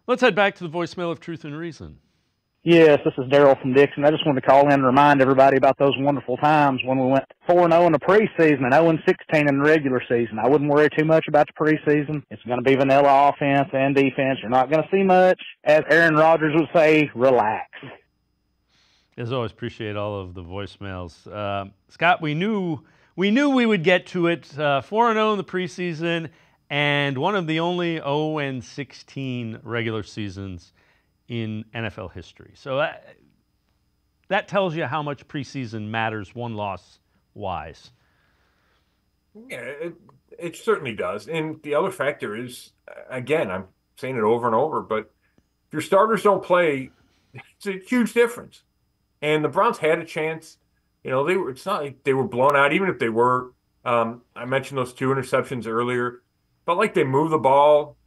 Let's head back to the voicemail of Truth and Reason. Yes, this is Daryl from Dixon. I just wanted to call in and remind everybody about those wonderful times when we went 4-0 in the preseason and 0-16 in the regular season. I wouldn't worry too much about the preseason. It's going to be vanilla offense and defense. You're not going to see much. As Aaron Rodgers would say, relax. As always, appreciate all of the voicemails. Scott, we knew we would get to it. 4-0 in the preseason and one of the only 0-16 regular seasons in NFL history. So that tells you how much preseason matters, one loss wise. Yeah, it certainly does. And the other factor is, again, I'm saying it over and over, but if your starters don't play, it's a huge difference. And the Browns had a chance. It's not like they were blown out, even if they were. I mentioned those 2 interceptions earlier. Felt like they moved the ball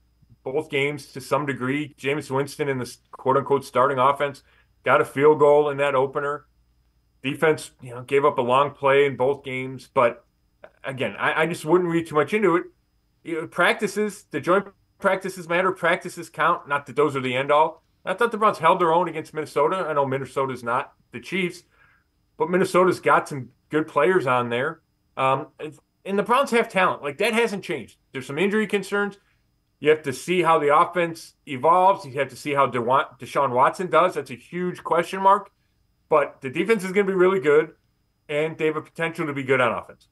both games to some degree. Jameis Winston in the quote-unquote starting offense got a field goal in that opener. Defense, gave up a long play in both games. But, again, I just wouldn't read too much into it. Practices, the joint practices matter. Practices count. Not that those are the end-all. I thought the Browns held their own against Minnesota. I know Minnesota's not the Chiefs, but Minnesota's got some good players on there. And the Browns have talent. Like, that hasn't changed. There's some injury concerns. You have to see how the offense evolves. You have to see how Deshaun Watson does. That's a huge question mark. But the defense is going to be really good, and they have a potential to be good on offense.